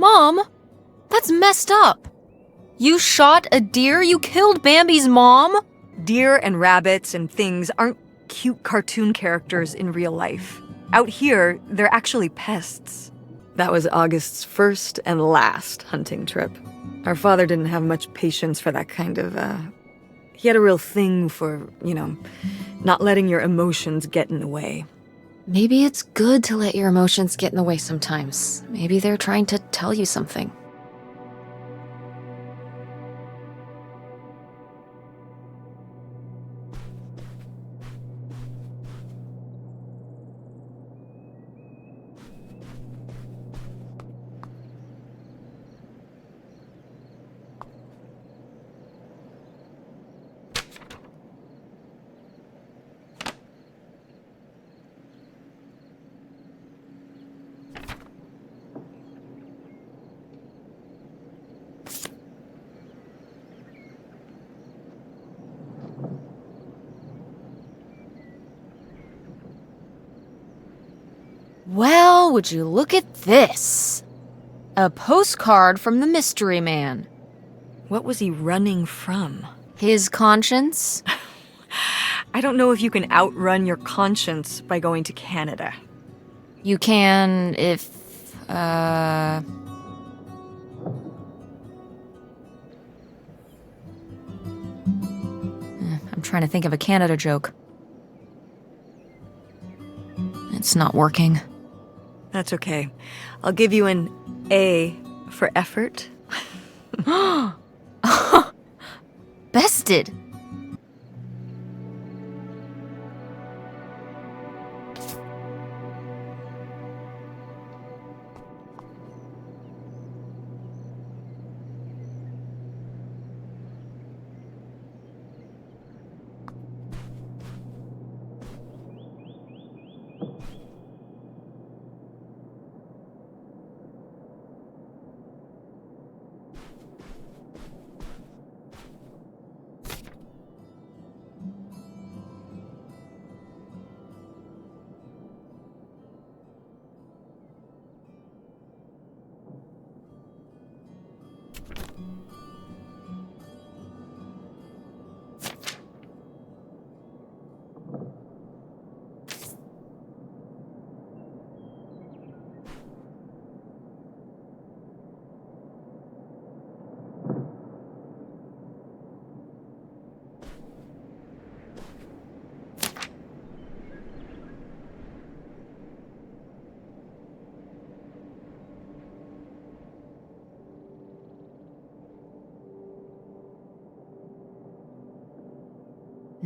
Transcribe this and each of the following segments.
Mom, that's messed up. You shot a deer? You killed Bambi's mom? Deer and rabbits and things aren't cute cartoon characters in real life. Out here, they're actually pests. That was August's first and last hunting trip. Our father didn't have much patience for that kind of, He had a real thing for, not letting your emotions get in the way. Maybe it's good to let your emotions get in the way sometimes. Maybe they're trying to tell you something. Well, would you look at this? A postcard from the mystery man. What was he running from? His conscience? I don't know if you can outrun your conscience by going to Canada. You can if, I'm trying to think of a Canada joke. It's not working. That's okay. I'll give you an A for effort. Bested.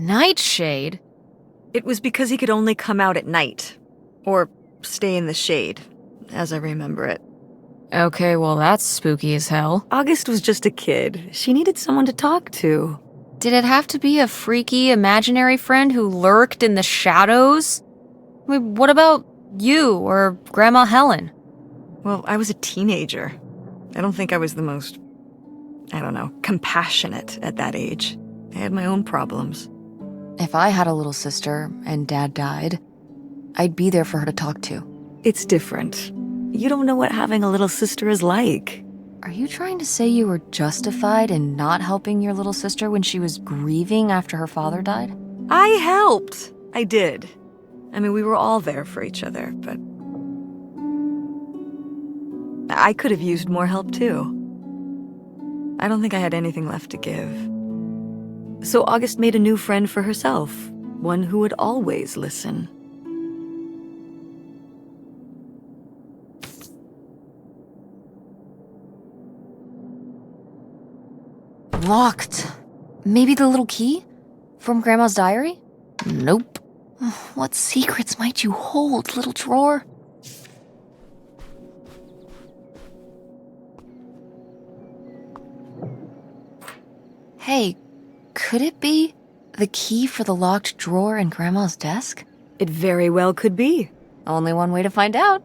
Nightshade? It was because he could only come out at night. Or stay in the shade, as I remember it. Okay, well that's spooky as hell. August was just a kid. She needed someone to talk to. Did it have to be a freaky, imaginary friend who lurked in the shadows? I mean, what about you or Grandma Helen? Well, I was a teenager. I don't think I was the most, compassionate at that age. I had my own problems. If I had a little sister and Dad died, I'd be there for her to talk to. It's different. You don't know what having a little sister is like. Are you trying to say you were justified in not helping your little sister when she was grieving after her father died? I helped. I did. I mean, we were all there for each other, but I could have used more help too. I don't think I had anything left to give. So August made a new friend for herself, one who would always listen. Locked. Maybe the little key? From Grandma's diary? Nope. What secrets might you hold, little drawer? Hey, could it be the key for the locked drawer in Grandma's desk? It very well could be. Only one way to find out.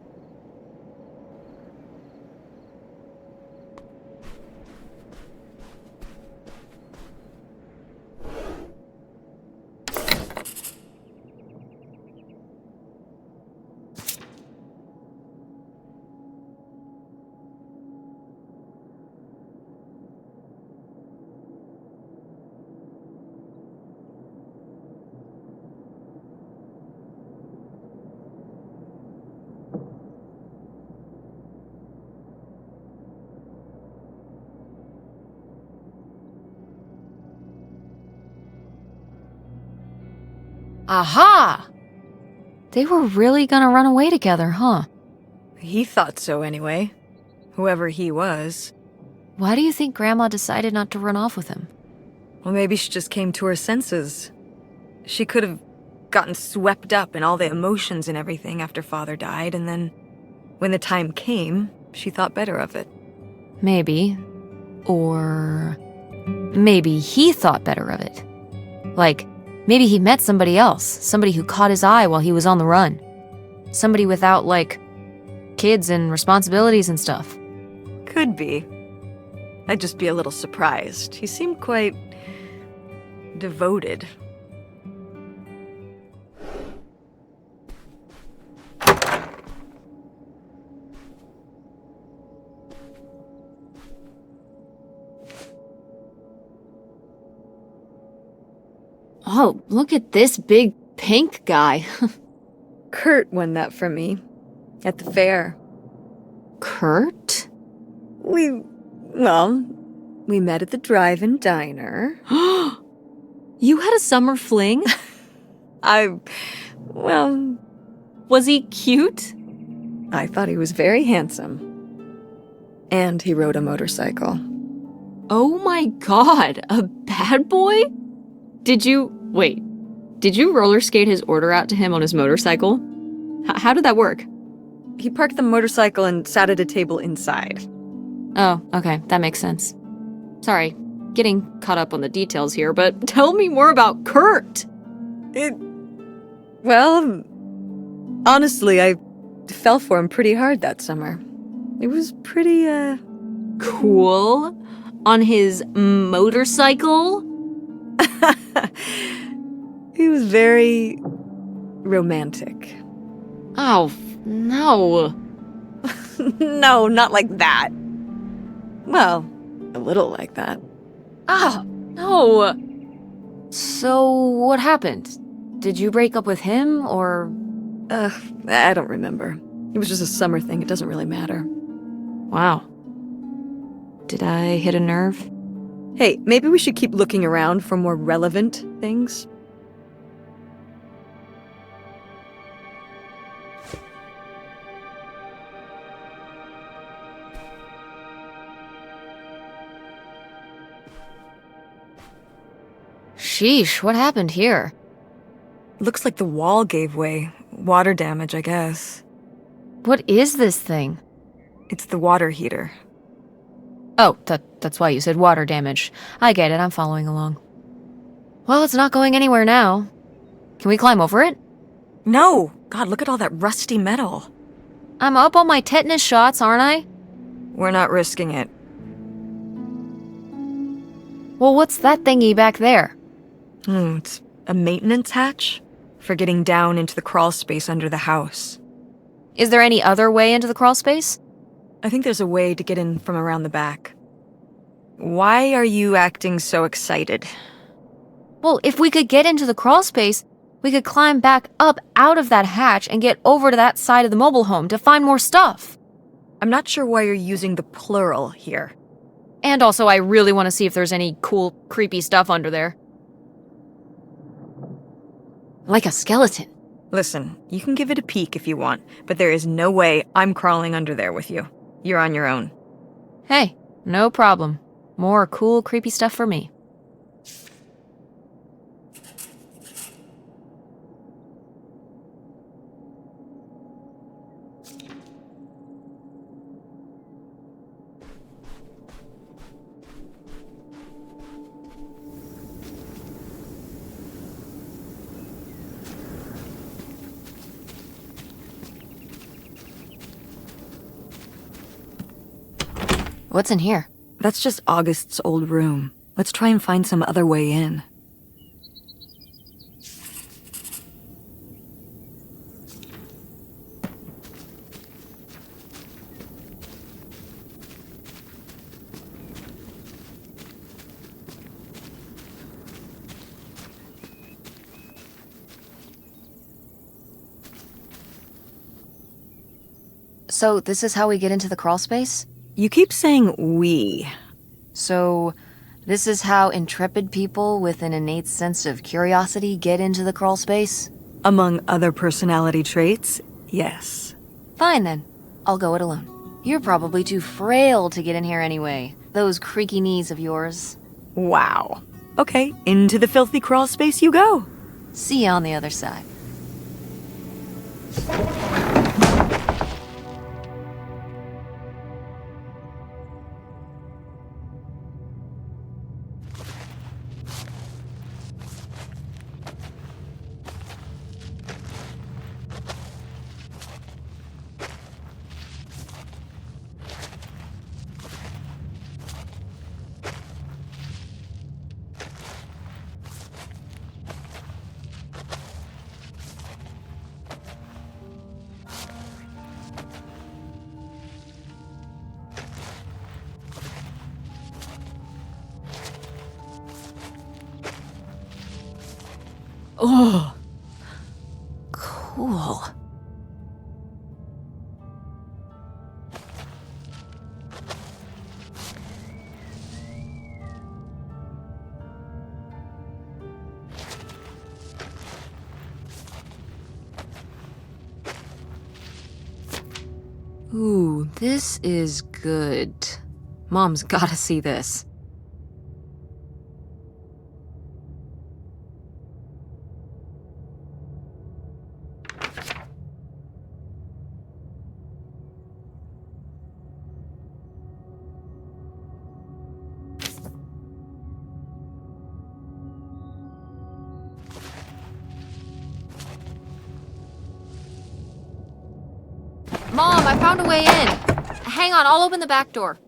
Aha! They were really gonna run away together, huh? He thought so anyway. Whoever he was. Why do you think Grandma decided not to run off with him? Well, maybe she just came to her senses. She could have gotten swept up in all the emotions and everything after Father died, and then, when the time came, she thought better of it. Maybe. Or maybe he thought better of it. Like, maybe he met somebody else, somebody who caught his eye while he was on the run. Somebody without, like, kids and responsibilities and stuff. Could be. I'd just be a little surprised. He seemed quite devoted. Oh, look at this big pink guy. Kurt won that from me at the fair. Kurt? We met at the drive-in diner. You had a summer fling? Was he cute? I thought he was very handsome. And he rode a motorcycle. Oh my god, a bad boy? Did you roller skate his order out to him on his motorcycle? How did that work? He parked the motorcycle and sat at a table inside. Oh, okay, that makes sense. Sorry, getting caught up on the details here, but tell me more about Kurt! Honestly, I fell for him pretty hard that summer. It was pretty, Cool? On his motorcycle? He was very romantic. Oh, no. No, not like that. Well, a little like that. Ah, no. So, what happened? Did you break up with him, or? I don't remember. It was just a summer thing. It doesn't really matter. Wow. Did I hit a nerve? Hey, maybe we should keep looking around for more relevant things. Sheesh, what happened here? Looks like the wall gave way. Water damage, I guess. What is this thing? It's the water heater. Oh, that's why you said water damage. I get it, I'm following along. Well, it's not going anywhere now. Can we climb over it? No! God, look at all that rusty metal. I'm up on my tetanus shots, aren't I? We're not risking it. Well, what's that thingy back there? It's a maintenance hatch for getting down into the crawl space under the house. Is there any other way into the crawl space? I think there's a way to get in from around the back. Why are you acting so excited? Well, if we could get into the crawl space, we could climb back up out of that hatch and get over to that side of the mobile home to find more stuff. I'm not sure why you're using the plural here. And also, I really want to see if there's any cool, creepy stuff under there. Like a skeleton. Listen, you can give it a peek if you want, but there is no way I'm crawling under there with you. You're on your own. Hey, no problem. More cool, creepy stuff for me. What's in here? That's just August's old room. Let's try and find some other way in. So, this is how we get into the crawl space? You keep saying we. So, This is how intrepid people with an innate sense of curiosity get into the crawl space? Among other personality traits, yes. Fine then. I'll go it alone. You're probably too frail to get in here anyway. Those creaky knees of yours. Wow. Okay, into the filthy crawl space you go. See you on the other side. Oh, cool. Ooh, this is good. Mom's gotta see this. Mom, I found a way in. Hang on, I'll open the back door.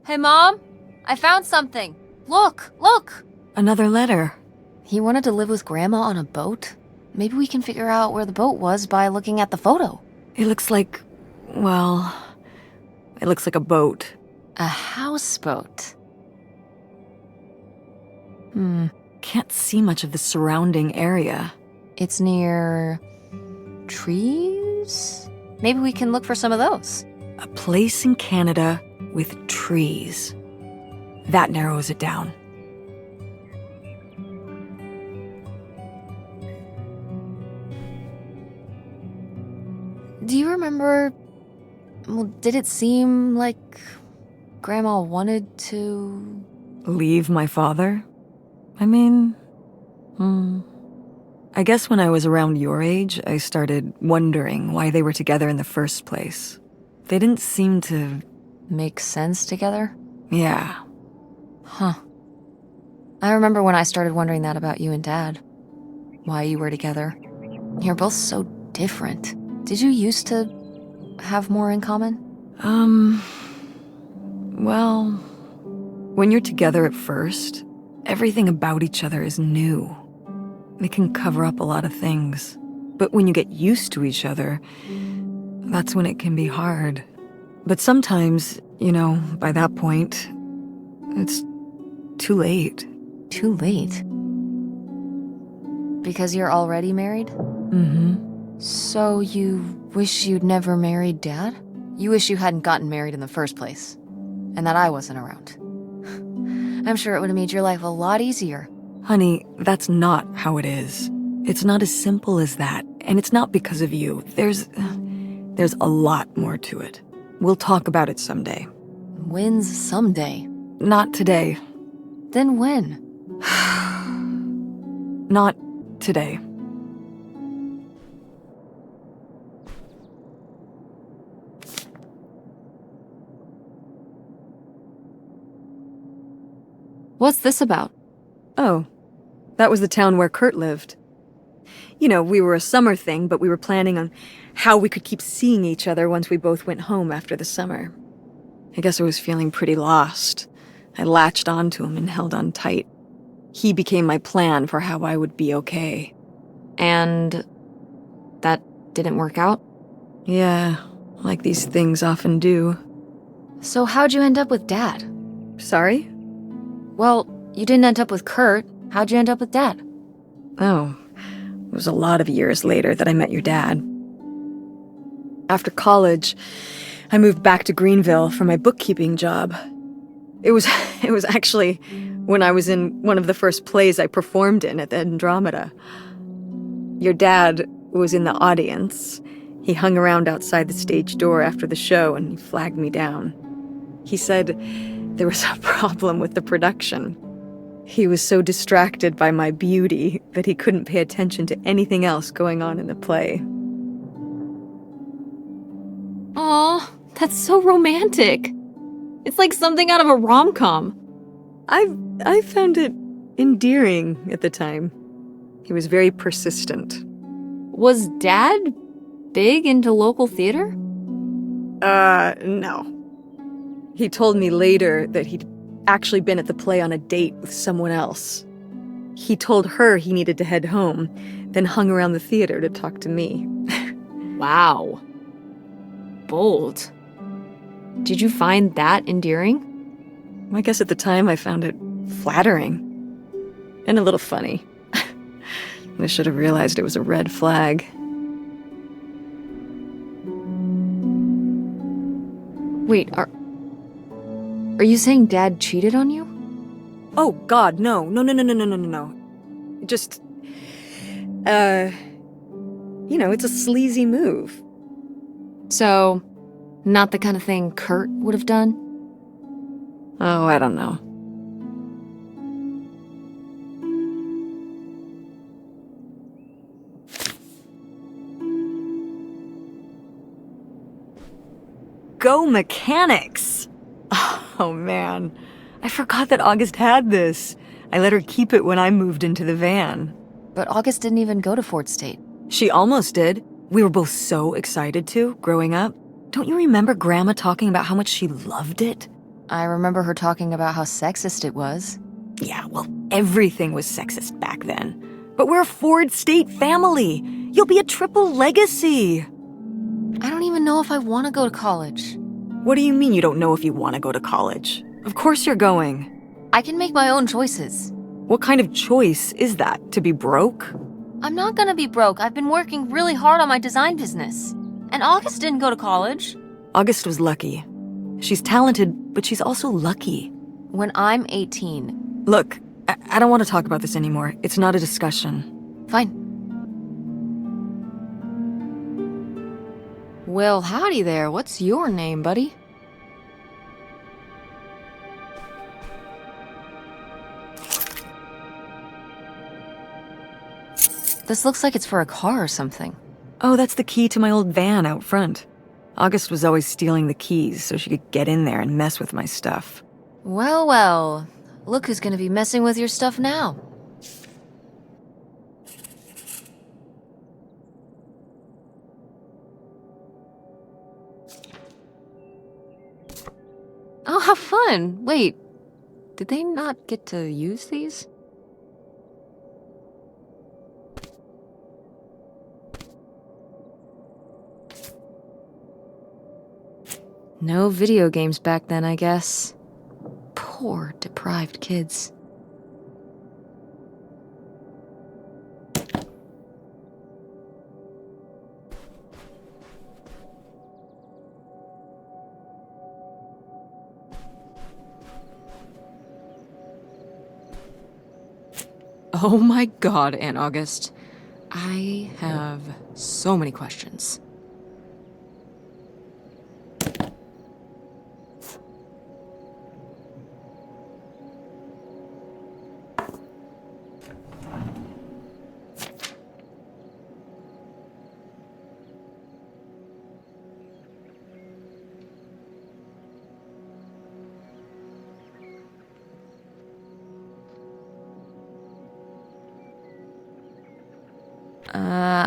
Hey, Mom? I found something. Look, look! Another letter. He wanted to live with Grandma on a boat? Maybe we can figure out where the boat was by looking at the photo. It looks like, well, it looks like a boat. A houseboat. Can't see much of the surrounding area. It's near trees? Maybe we can look for some of those. A place in Canada with trees. That narrows it down. Do you remember... Well, did it seem like Grandma wanted to... Leave my father? I mean, I guess when I was around your age, I started wondering why they were together in the first place. They didn't seem to... Make sense together? Yeah. Huh. I remember when I started wondering that about you and Dad. Why you were together. You're both so different. Did you used to have more in common? Well, when you're together at first, everything about each other is new. It can cover up a lot of things. But when you get used to each other, that's when it can be hard. But sometimes, by that point, it's too late. Too late? Because you're already married? Mm-hmm. So you wish you'd never married Dad? You wish you hadn't gotten married in the first place. And that I wasn't around. I'm sure it would have made your life a lot easier. Honey, that's not how it is. It's not as simple as that. And it's not because of you. There's a lot more to it. We'll talk about it someday. When's someday? Not today. Then when? Not today. What's this about? Oh, that was the town where Kurt lived. We were a summer thing, but we were planning on how we could keep seeing each other once we both went home after the summer. I guess I was feeling pretty lost. I latched onto him and held on tight. He became my plan for how I would be okay. And that didn't work out? Yeah, like these things often do. So how'd you end up with Dad? Sorry? Well, you didn't end up with Kurt. How'd you end up with Dad? Oh, it was a lot of years later that I met your dad. After college, I moved back to Greenville for my bookkeeping job. It was actually when I was in one of the first plays I performed in at the Andromeda. Your dad was in the audience. He hung around outside the stage door after the show and he flagged me down. He said there was a problem with the production. He was so distracted by my beauty that he couldn't pay attention to anything else going on in the play. Aw, that's so romantic. It's like something out of a rom-com. I found it endearing at the time. He was very persistent. Was Dad big into local theater? No. He told me later that he'd actually been at the play on a date with someone else. He told her he needed to head home, then hung around the theater to talk to me. Wow. Bold. Did you find that endearing? I guess at the time I found it flattering. And a little funny. I should have realized it was a red flag. Wait, are you saying Dad cheated on you? Oh, God, no. No. Just, it's a sleazy move. So, not the kind of thing Kurt would have done? Oh, I don't know. Go mechanics! Oh, man. I forgot that August had this. I let her keep it when I moved into the van. But August didn't even go to Fort State. She almost did. We were both so excited to, growing up. Don't you remember Grandma talking about how much she loved it? I remember her talking about how sexist it was. Yeah, well, everything was sexist back then. But we're a Ford State family. You'll be a triple legacy. I don't even know if I want to go to college. What do you mean you don't know if you want to go to college? Of course you're going. I can make my own choices. What kind of choice is that? To be broke? I'm not gonna be broke. I've been working really hard on my design business. And August didn't go to college. August was lucky. She's talented, but she's also lucky. When I'm 18. Look, I don't want to talk about this anymore. It's not a discussion. Fine. Well, howdy there. What's your name, buddy? This looks like it's for a car or something. Oh, that's the key to my old van out front. August was always stealing the keys so she could get in there and mess with my stuff. Well, well. Look who's gonna be messing with your stuff now. Oh, how fun! Wait, did they not get to use these? No video games back then, I guess. Poor, deprived kids. Oh my God, Aunt August. I have so many questions.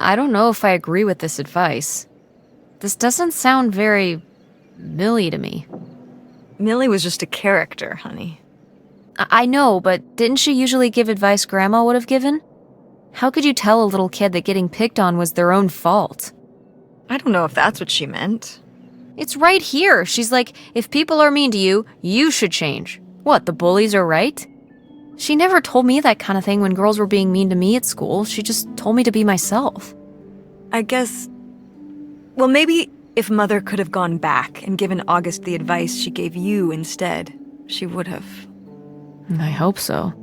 I don't know if I agree with this advice. This doesn't sound very Millie to me. Millie was just a character, honey. I know, but didn't she usually give advice Grandma would have given? How could you tell a little kid that getting picked on was their own fault? I don't know if that's what she meant. It's right here. She's like, if people are mean to you, you should change. What, the bullies are right? She never told me that kind of thing when girls were being mean to me at school. She just told me to be myself. I guess... Well, maybe If Mother could have gone back and given August the advice she gave you instead, she would have. I hope so.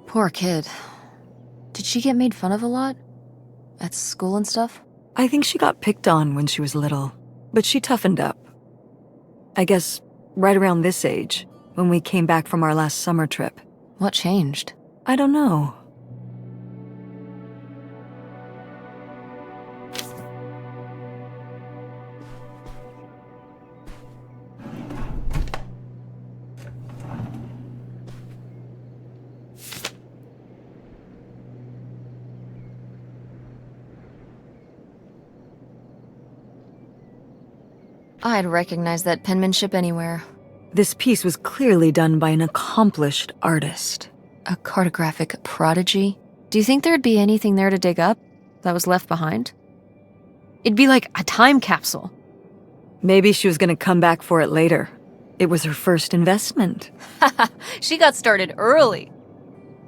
Poor kid. Did she get made fun of a lot? At school and stuff? I think she got picked on when she was little, but she toughened up. I guess right around this age, when we came back from our last summer trip. What changed? I don't know. I'd recognize that penmanship anywhere. This piece was clearly done by an accomplished artist. A cartographic prodigy? Do you think there'd be anything there to dig up that was left behind? It'd be like a time capsule. Maybe she was gonna come back for it later. It was her first investment. She got started early.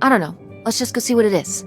I don't know. Let's just go see what it is.